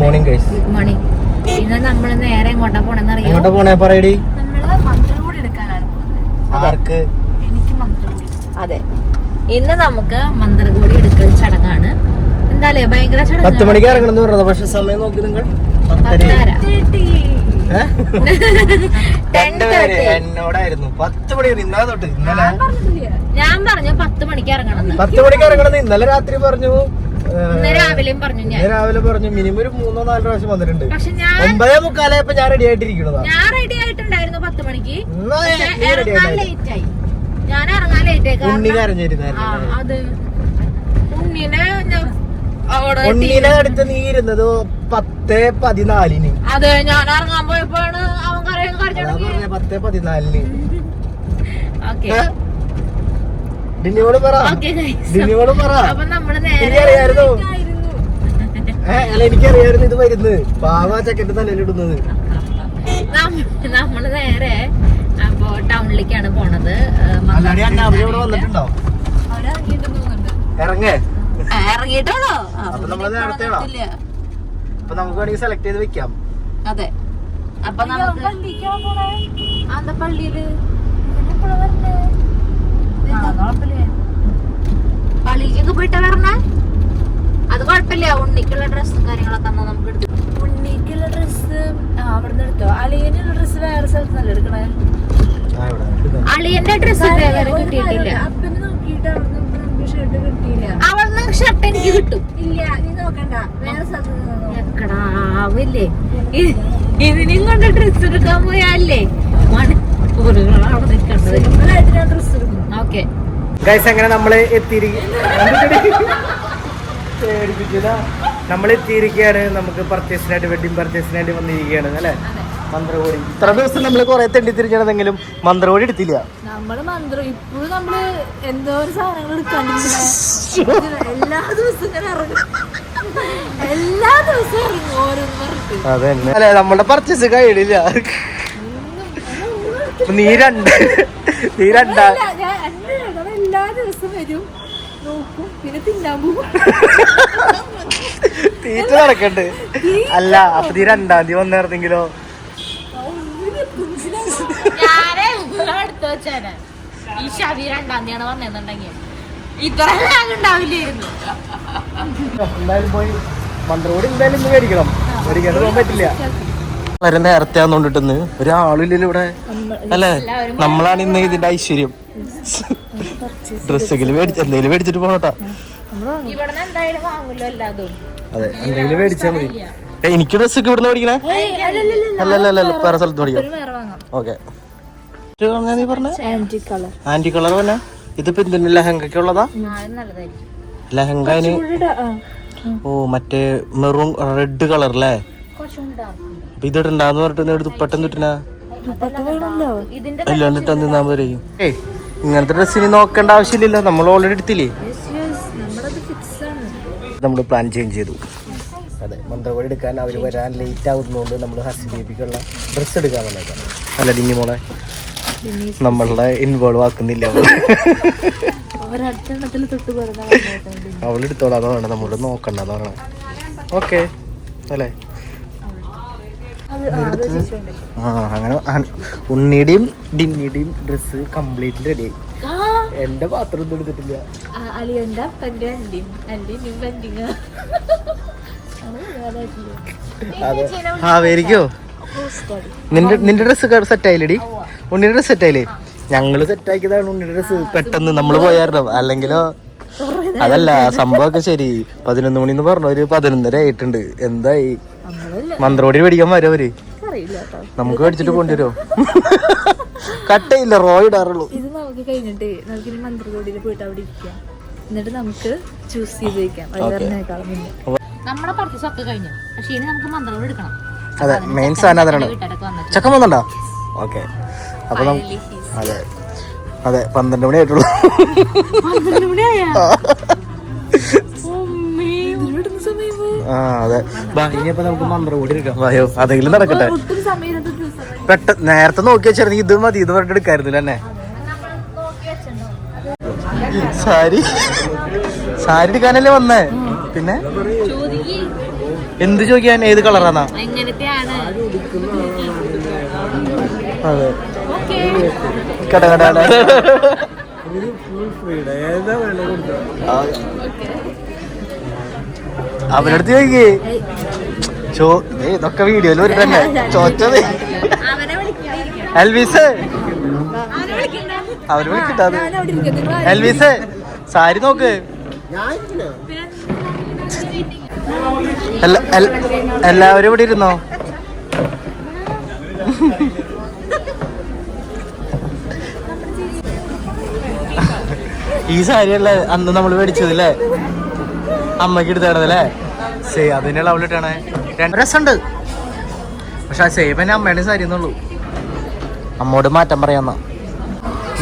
Morning guys. Good morning. ഇന്ന് നമ്മൾ നേരെ എങ്ങോട്ടാ പോണെന്നറിയോ? എങ്ങോട്ടാ പോണേ പറയടി. നമ്മള് മന്ത്രകൂടി എടുക്കാനാണ് പോകുന്നത്. ആർക്ക്? എനിക്ക് മന്ത്രകൂടി. അതെ, ഇന്ന് നമുക്ക് മന്ത്രകൂടി എടുക്കൽ ചടങ്ങാണ്. എന്തായാലും ഭയങ്കര ചടങ്ങ്. 10 മണിക്ക് ഇറങ്ങണം എന്ന് പറഞ്ഞത്, പക്ഷെ സമയം നോക്കി നിങ്ങൾ 10:30 എന്നോടായിരുന്നു 10 മണി. ഇന്നലെ തൊട്ട് ഇന്നലെ ഞാൻ പറഞ്ഞു 10 മണിക്ക് ഇറങ്ങണം. 10 മണിക്ക് ഇറങ്ങണം. ഇന്നലെ രാത്രി പറഞ്ഞു, രാവിലെയും പറഞ്ഞു. ഞാൻ രാവിലെ പറഞ്ഞു. മിനിമം ഒരു 3-4 പ്രാവശ്യം വന്നിട്ടുണ്ട്. പക്ഷെ ഞാൻ 9:45 ഞാൻ റെഡി ആയിട്ടിരിക്കണതാ. ഞാൻ റെഡി ആയിട്ടുണ്ടായിരുന്നു 10 മണിക്ക്. ഇറങ്ങാൻ ലേറ്റ് ആയി. ഞാൻ ഇറങ്ങാൻ ലേറ്റ് ആയി. ഉണ്ണി കരഞ്ഞിരുന്നായിരുന്നു. അത് ഉണ്ണിനെ ഉണ്ണീനെ അടുത്ത് നീ ഇരുന്നത് 10:14. അതെ, ഞാൻ ഇറങ്ങാൻ പോയപ്പോഴാണ് അവൻ കരഞ്ഞു. 10:14. ഓക്കെ, ഡിന്നിയോട് പറ. ഡിന്നിയോട് പറ. അപ്പൊ നമ്മള് എനിക്കറിയായിരുന്നു. അല്ല, എനിക്കറിയായിരുന്നു ഇത് വരുന്നത്. പാവ ചക്കറ്റ് തലയിലിടുന്നത്. നമ്മള് നേരെ അപ്പൊ ടൗണിലേക്കാണ് പോണത്. ഇവിടെ വന്നിട്ടുണ്ടോ? ഇറങ്ങേ ഇറങ്ങിയിട്ടുള്ളോ? അപ്പൊ നമ്മള് നേരത്തെ അപ്പൊ നമുക്ക് വേണമെങ്കിൽ സെലക്ട് ചെയ്ത് വെക്കാം. അതെ, അപ്പൊ നമുക്ക് എന്താ പള്ളിയില് പള്ളിയിലേക്ക് പോയിട്ടാ വരണേ. അത് കുഴപ്പമില്ല. ഉണ്ണിക്കുള്ള ഡ്രസ്സും കാര്യങ്ങളൊക്കെ നമുക്ക് എടുത്തു. ഉണ്ണിക്കുള്ള ഡ്രസ്സ് അവിടെ നിന്ന് എടുത്തോ? അളിയനുള്ള ഡ്രസ്സ് വേറെ സ്ഥലത്ത് നല്ല എടുക്കണേ. അളിയന്റെ ഡ്രസ്സ് കിട്ടിയിട്ടില്ല. അവളിന്ന് ഷർട്ട് എനിക്ക് കിട്ടും. ഇല്ല, നീ നോക്കണ്ട, വേറെ സ്ഥലത്ത് ഇതിനും കൊണ്ട് ഡ്രസ് എടുക്കാൻ പോയാലേ മണിക്കൂറുകൾ അവിടെ നിൽക്കേണ്ടത്. ഡ്രസ് എടുക്കും. ഓക്കെ ഗൈസ്, അങ്ങനെ നമ്മള് നമ്മൾ എത്തിയിരിക്കുകയാണ്. നമുക്ക് പർച്ചേസിനായിട്ട്, വെഡിങ് പർച്ചേസിനായിട്ട് വന്നിരിക്കുകയാണ് അല്ലെ. മന്ത്രകോടി ഇത്ര ദിവസം നമ്മള് കൊറേ തെണ്ടി തിരിഞ്ഞതെങ്കിലും മന്ത്രകോടി എടുത്തില്ല. നമ്മള് മന്ത്രം ഇപ്പോഴും നമ്മള് എന്തോ ഒരു സാധനങ്ങൾ എടുക്കാണ്ടിരിക്കുന്നത്. എല്ലാ ദിവസവും ഇറങ്ങും ഓരോന്ന്. അതന്നെ അല്ലെ, നമ്മളുടെ പർച്ചേസ് കഴിയില്ല. നീ രണ്ടാ എല്ലാ ദിവസവും വരും, നോക്കും, പിന്നെ തിന്നാൻ പോകും. തീറ്റ നടക്കണ്ട്. അല്ല, അപ്പൊ നീ 2-ാം തീയതി വന്നിരുന്നെങ്കിലോ? എടുത്തു വെച്ചാണ് ഈ ഷവി 2-ാം തീയതിയാണ് വന്നെന്നുണ്ടെങ്കിൽ ഇത്ര ഉണ്ടാവില്ലായിരുന്നു. എന്തായാലും പോയി മന്ത്രകോടി എന്തായാലും ഇന്ന് മേടിക്കണം. മേടിക്കാണ്ട് പോകാൻ പറ്റില്ല. വളരെ നേരത്തെ ആണെന്നുണ്ടിട്ടെന്ന് ഒരാളില്ലല്ലോ ഇവിടെ അല്ലേ. നമ്മളാണ് ഇന്ന് ഇതിന്റെ ഐശ്വര്യം. ഡ്രസ്സെങ്കിലും എന്തെങ്കിലും മേടിച്ചിട്ട് പോകണോട്ടാ. അതെ, എന്തെങ്കിലും മേടിച്ചാ മതി. എനിക്ക് ഡ്രസ്സൊക്കെ ഇവിടുന്ന് മേടിക്കണേ? അല്ലല്ല, വേറെ സ്ഥലത്ത് മേടിക്കാം. ഓക്കെ, നീ പറഞ്ഞ ആന്റി കളർ തന്നെ. ഇതിപ്പോ എന്തിന് ലഹങ്കയ്ക്ക് ഉള്ളതാ? ലഹങ്കന് ഓ മറ്റേ മെറൂൺ റെഡ് കളർ അല്ലേ. അപ്പൊ ഇതിട്ടുണ്ടാന്ന് പറഞ്ഞിട്ട് പെട്ടെന്ന് ഇട്ടിനാ ഇല്ലാണ്ടിട്ട് നിന്നാ മതി. ഇങ്ങനത്തെ ഡ്രസ്സിന് നോക്കേണ്ട ആവശ്യമില്ലല്ലോ, നമ്മൾ ഓൾറെഡി എടുത്തില്ലേ. നമ്മൾ പ്ലാൻ ചേഞ്ച് ചെയ്തു. അതെ, മന്ത്രകോടി എടുക്കാൻ അവർ വരാൻ ലേറ്റ് ആവുന്നതുകൊണ്ട് നമ്മൾ ഹസി ബേബിക്കുള്ള ഡ്രസ്സ് എടുക്കാൻ വന്നേക്കാം. അല്ല ഡിന്നി മോളെ നമ്മളുടെ ഇൻവോൾവ് ആക്കുന്നില്ല. അവളെടുത്തോളാം, അതാണ് നമ്മളോട് നോക്കണ്ട, അതാണ്. ഓക്കെ അല്ലേ. അങ്ങനെ ഉണ്ണിയുടെയും ഡിന്നിയുടെയും ഡ്രസ്സ് കംപ്ലീറ്റ്ലി റെഡി ആയി. എന്റെ പാത്രം ഒന്നും എടുത്തിട്ടില്ല. അതെ, ആവേരിക്കോ? നിന്റെ ഡ്രസ്സ് സെറ്റ് ആയില്ലേടി? ഉണ്ണിയുടെ ഡ്രസ്സ് സെറ്റ് ആയില്ലേ? ഞങ്ങള് സെറ്റ് ആക്കിയതാണ് ഉണ്ണിയുടെ ഡ്രസ്സ്. പെട്ടെന്ന് നമ്മള് പോയായിരുന്നു. അല്ലെങ്കിലോ അതല്ല സംഭവമൊക്കെ ശരി. 11 മണിന്ന് പറഞ്ഞു, ഒരു 11:30 ആയിട്ടുണ്ട്. എന്തായി? മന്ത്രോടി മേടിക്കാൻ വരും അവര്. നമുക്ക് മേടിച്ചിട്ട് കൊണ്ടുവരുമോ? കട്ടയില്ല, റോ ഇടാറുള്ളൂ. ഇത് നമുക്ക് കഴിഞ്ഞിട്ട് നമുക്ക് മന്ത്രകോടിയിൽ പോയിട്ട് അവിടെ ഇരിക്കാം. എന്നിട്ട് നമുക്ക് ചൂസ് ചെയ്ത് വെക്കാം. നമ്മുടെ പർച്ചേസ് ഒക്കെ കഴിഞ്ഞു. പക്ഷെ ഇനി നമുക്ക് മന്ത്രകോടി എടുക്കണം. അതെ, മെയിൻ സാധനം അതാണ്. ചക്കൻ വന്നോ? ഓക്കെ, അപ്പൊ അതെ അതെ 12 മണി ആയിട്ടുള്ളൂ. ആ അതെ, ഇനിയപ്പോ നമുക്ക് മന്ത്രകോടി എടുക്കാം. വായോ, അതെങ്കിലും നടക്കട്ടെ. പെട്ടെന്ന് നേരത്തെ നോക്കി വെച്ചായിരുന്നു. ഇത് മതി, ഇത് പറഞ്ഞിട്ട് എടുക്കായിരുന്നില്ല തന്നെ. സാരി എടുക്കാനല്ലേ വന്നേ. പിന്നെ എന്ത് ചോദിക്കാൻ? ഏത് കളറാന്നാ? എങ്ങനത്തെയാണ്? അതെ ഓക്കേ. കട കട അവരടുത്ത് ചോദിക്കേ. ഇതൊക്കെ വീഡിയോയിൽ ഒരു തന്നെ ചോദിച്ചത്. അവനെ വിളിക്കണ്ട. എൽവിസ് അവനെ വിളിക്കണ്ട. അവര് വിളിക്കിട്ടാത്. എൽവിസ് സാരി നോക്ക്. എല്ലാവരും ഇവിടെ ഇരുന്നോ? ഈ സാരിയല്ലേ അന്ന് നമ്മൾ മേടിച്ചതല്ലേ, അമ്മക്ക് എടുത്തേടതല്ലേ? അതിനുള്ള അവളിട്ടാണ്. രസമുണ്ട്, പക്ഷെ ആ സേവന് അമ്മയുടെ സാരി എന്നുള്ളൂ. അമ്മോട് മാറ്റം പറയാന്ന.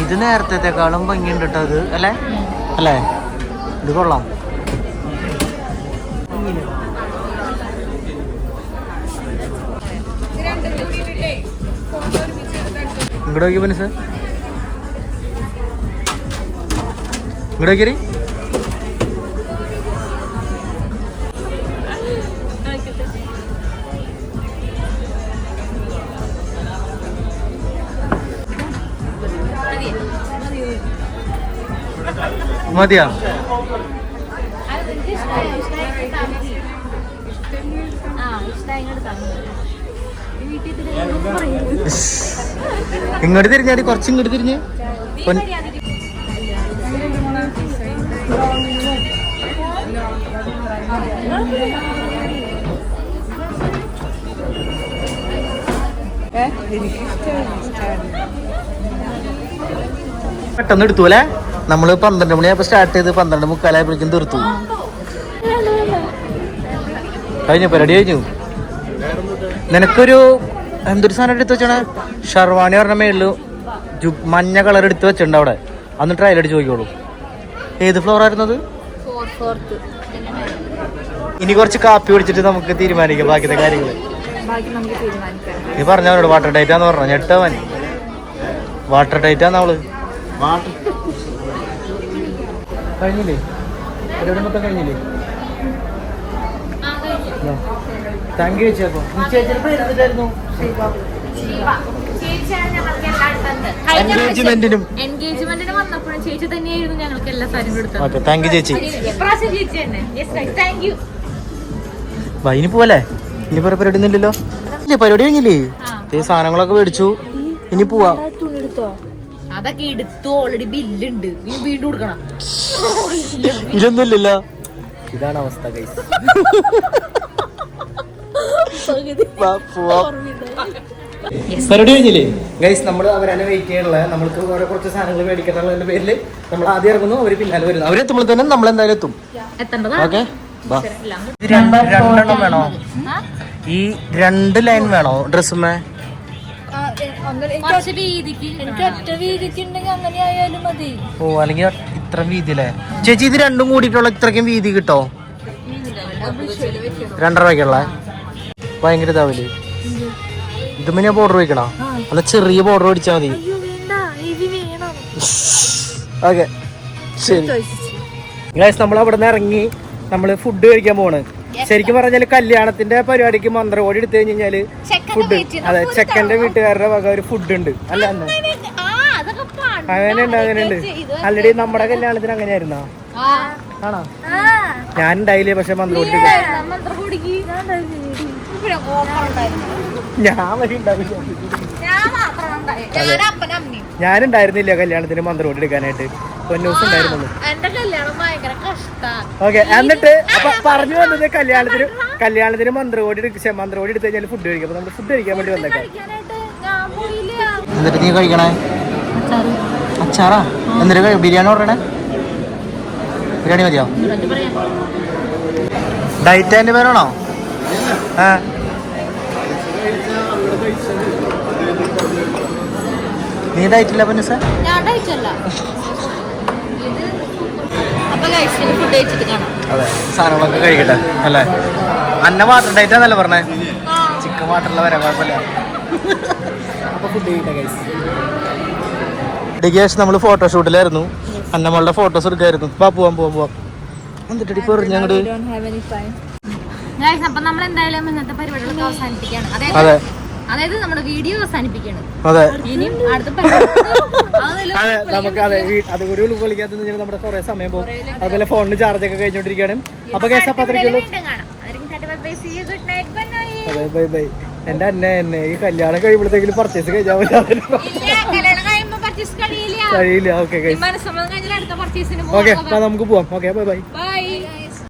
ഇത് നേരത്തെക്കാളും ഭംഗിയുണ്ട് കേട്ടോ അത്, അല്ലേ? അല്ലേ? ഇത് കൊള്ളാം. ഇങ്ങോട്ട് നോക്കി മനസ്സ്, ഇങ്ങോട്ട് നോക്കിയേ. മതിയാ? ഇങ്ങോട്ട് തിരിഞ്ഞാടി, കുറച്ച് ഇങ്ങോട്ട് തിരിഞ്ഞ്. പെട്ടെന്ന് എടുത്തു അല്ലേ? നമ്മള് 12 മണിയായപ്പോ സ്റ്റാർട്ട് ചെയ്ത് 12:45 തീർത്തു. കഴിഞ്ഞു, പരിപാടി കഴിഞ്ഞു. നിനക്കൊരു എന്തൊരു സാധനം എടുത്ത് വെച്ചാണ്? ഷർവാണി പറഞ്ഞ മേളില് മഞ്ഞ കളർ എടുത്ത് വെച്ചിട്ടുണ്ട് അവിടെ. അന്ന് ട്രയൽ അടിച്ച് നോക്കിയോളൂ. ഏത് ഫ്ലോർ ആയിരുന്നത്? ഇനി കുറച്ച് കാപ്പി കുടിച്ചിട്ട് നമുക്ക് തീരുമാനിക്കാം ബാക്കിത്തെ കാര്യങ്ങള്. നീ പറഞ്ഞവരോട് വാട്ടർ ടൈറ്റാന്ന് പറഞ്ഞ ഞെട്ടവൻ. വാട്ടർ ടൈറ്റാന്ന് അവള്. കഴിഞ്ഞില്ലേ പരിപാടി മൊത്തം? കഴിഞ്ഞില്ലേ? താങ്ക് യു ചേച്ചി. അപ്പൊ ചേച്ചിയുടെ പേര് എന്തിട്ടായിരുന്നു? എൻഗേജ്മെന്റിനും വന്നപ്പോഴും ചേച്ചി തന്നെയായിരുന്നു ഞങ്ങൾക്ക് എല്ലാ സാധനങ്ങളും എടുത്തത്. ഓക്കെ, താങ്ക് യു ചേച്ചി. Thank you. ഇനി പോവല്ലേ? ഇനി വേറെ പരിപാടി ഒന്നുമില്ലല്ലോ? ഇല്ലേ, പരിപാടി കഴിഞ്ഞില്ലേ? സാധനങ്ങളൊക്കെ മേടിച്ചു, ഇനി പോവാ. അതൊക്കെ എടുത്തു, ഓൾറെഡി ബില്ലുണ്ട്, വീണ്ടും കൊടുക്കണം. ഇതൊന്നുമില്ലല്ലോ. ഇതാണ് അവസ്ഥ ഗൈസ്. പരിപാടി കഴിഞ്ഞില്ലേ ഗൈസ്? നമ്മൾ അവരെ വെയിറ്റ് ചെയ്യാനുള്ള, നമ്മൾക്ക് ഓരോ കുറച്ച് സാധനങ്ങൾ മേടിക്കാനുള്ളതിന്റെ പേരില് നമ്മൾ ആദ്യം ഇറങ്ങുന്നു, അവര് പിന്നാലെ വരുന്നു. അവരെത്തുമ്പോൾ തന്നെ നമ്മൾ എന്തായാലും എത്തും. ഓക്കെ, രണ്ടെണ്ണം വേണോ? ഈ 2 ലൈൻ വേണോ ഡ്രസ്സുമേ? ഓ, അല്ലെങ്കിൽ ഇത്ര വീതിയില്ലേ ചേച്ചി? ഇത് രണ്ടും കൂടിയിട്ടുള്ള ഇത്രയ്ക്കും വീതി കിട്ടോ? 2.5 രൂപയ്ക്കുള്ള ഭയങ്കര ഇതാവില്ലേ? ഇതുമ്പോ ഞാൻ ബോർഡർ വയ്ക്കണോ? അല്ല, ചെറിയ ബോർഡർ അടിച്ചാൽ മതി. ഓക്കെ, ശരി ഗൈസ്. നമ്മൾ അവിടെ നിന്ന് ഇറങ്ങി നമ്മള് ഫുഡ് കഴിക്കാൻ പോണ്. ശരിക്കും പറഞ്ഞാല് കല്യാണത്തിന്റെ പരിപാടിക്ക് മന്ത്രകോടി എടുത്തു കഴിഞ്ഞാല് ഫുഡ്, അതെ, ചെക്കന്റെ വീട്ടുകാരുടെ വക ഒരു ഫുഡ് ഉണ്ട് അല്ല? അങ്ങനെയുണ്ട്, അങ്ങനെയുണ്ട്. ആൾറെഡി നമ്മുടെ കല്യാണത്തിന് അങ്ങനെയായിരുന്നോ? ആണോ? ഞാൻ ഉണ്ടായില്ലേ, പക്ഷെ മന്ത്രകോടി ഞാനുണ്ടായിരുന്നില്ല കല്യാണത്തിന് മന്ത്രകോടി എടുക്കാനായിട്ട്. പൊന്നൂസ് ഉണ്ടായിരുന്നുള്ളൂ. ഓക്കെ, എന്നിട്ട് അപ്പൊ പറഞ്ഞു വന്നത് കല്യാണത്തിന് മന്ത്രകോടി എടുത്ത് കഴിഞ്ഞാൽ ഫുഡ് കഴിക്കും. അപ്പൊ നമ്മൾ ഫുഡ് കഴിക്കാൻ വേണ്ടി വന്നേക്കാം. എന്നിട്ട് നീ കഴിക്കണേ അച്ചാറാ? എന്നിട്ട് ബിരിയാണി ഓർഡർ ചെയ്യണേ? ബിരിയാണി മതിയോ? ഡയറ്റ് ആൻഡ് പേരാണോ? നീ ഡയറ്റില്ല പൊന്നു സാർ? അതെ, സാധനങ്ങളൊക്കെ കഴിക്കട്ടെ അല്ലേ? അന്ന വാട്ടർ ഡയറ്റ് ആണല്ലേ പറഞ്ഞേ? ചിക്കൻ വാട്ടറിൽ വരാൻ കുഴപ്പമില്ല. അപ്പൊ ഫുഡ് കഴിക്കട്ടെ ഗൈസ്. ഡിഗേഷ് നമ്മൾ ഫോട്ടോഷൂട്ടിലായിരുന്നു. അന്നമ്മളുടെ ഫോട്ടോസ് എടുക്കായിരുന്നു. പോവാം. എന്നിട്ട് പറഞ്ഞ ഗൈസ് അപ്പൊ നമ്മൾ എന്തായാലും ഇന്നത്തെ പരിപാടികളൊക്കെ അവസാനിപ്പിക്കുകയാണ്. അതായത് നമ്മുടെ വീഡിയോ അവസാനിപ്പിക്കുകയാണ്. അതെ ഇനിയും അടുത്ത നമുക്ക് അതുകൂടി ഉൾക്കൊള്ളിക്കാത്ത നമ്മുടെ കുറെ സമയം പോകും. അതുപോലെ ഫോണിന് ചാർജ് ഒക്കെ കഴിഞ്ഞോണ്ടിരിക്കുകയാണ്. അപ്പൊ കേസ് അപ്പൊ അത്രയ്ക്കുള്ളൂ. അതെ ബൈ ബൈ. എന്റെ എന്നെ ഈ കല്യാണം കഴിയുമ്പോഴത്തേക്കും പർച്ചേസ് കഴിഞ്ഞാൽ കഴിയില്ല. ഓക്കെ ഓക്കെ നമുക്ക് പോവാം. Okay bye bye.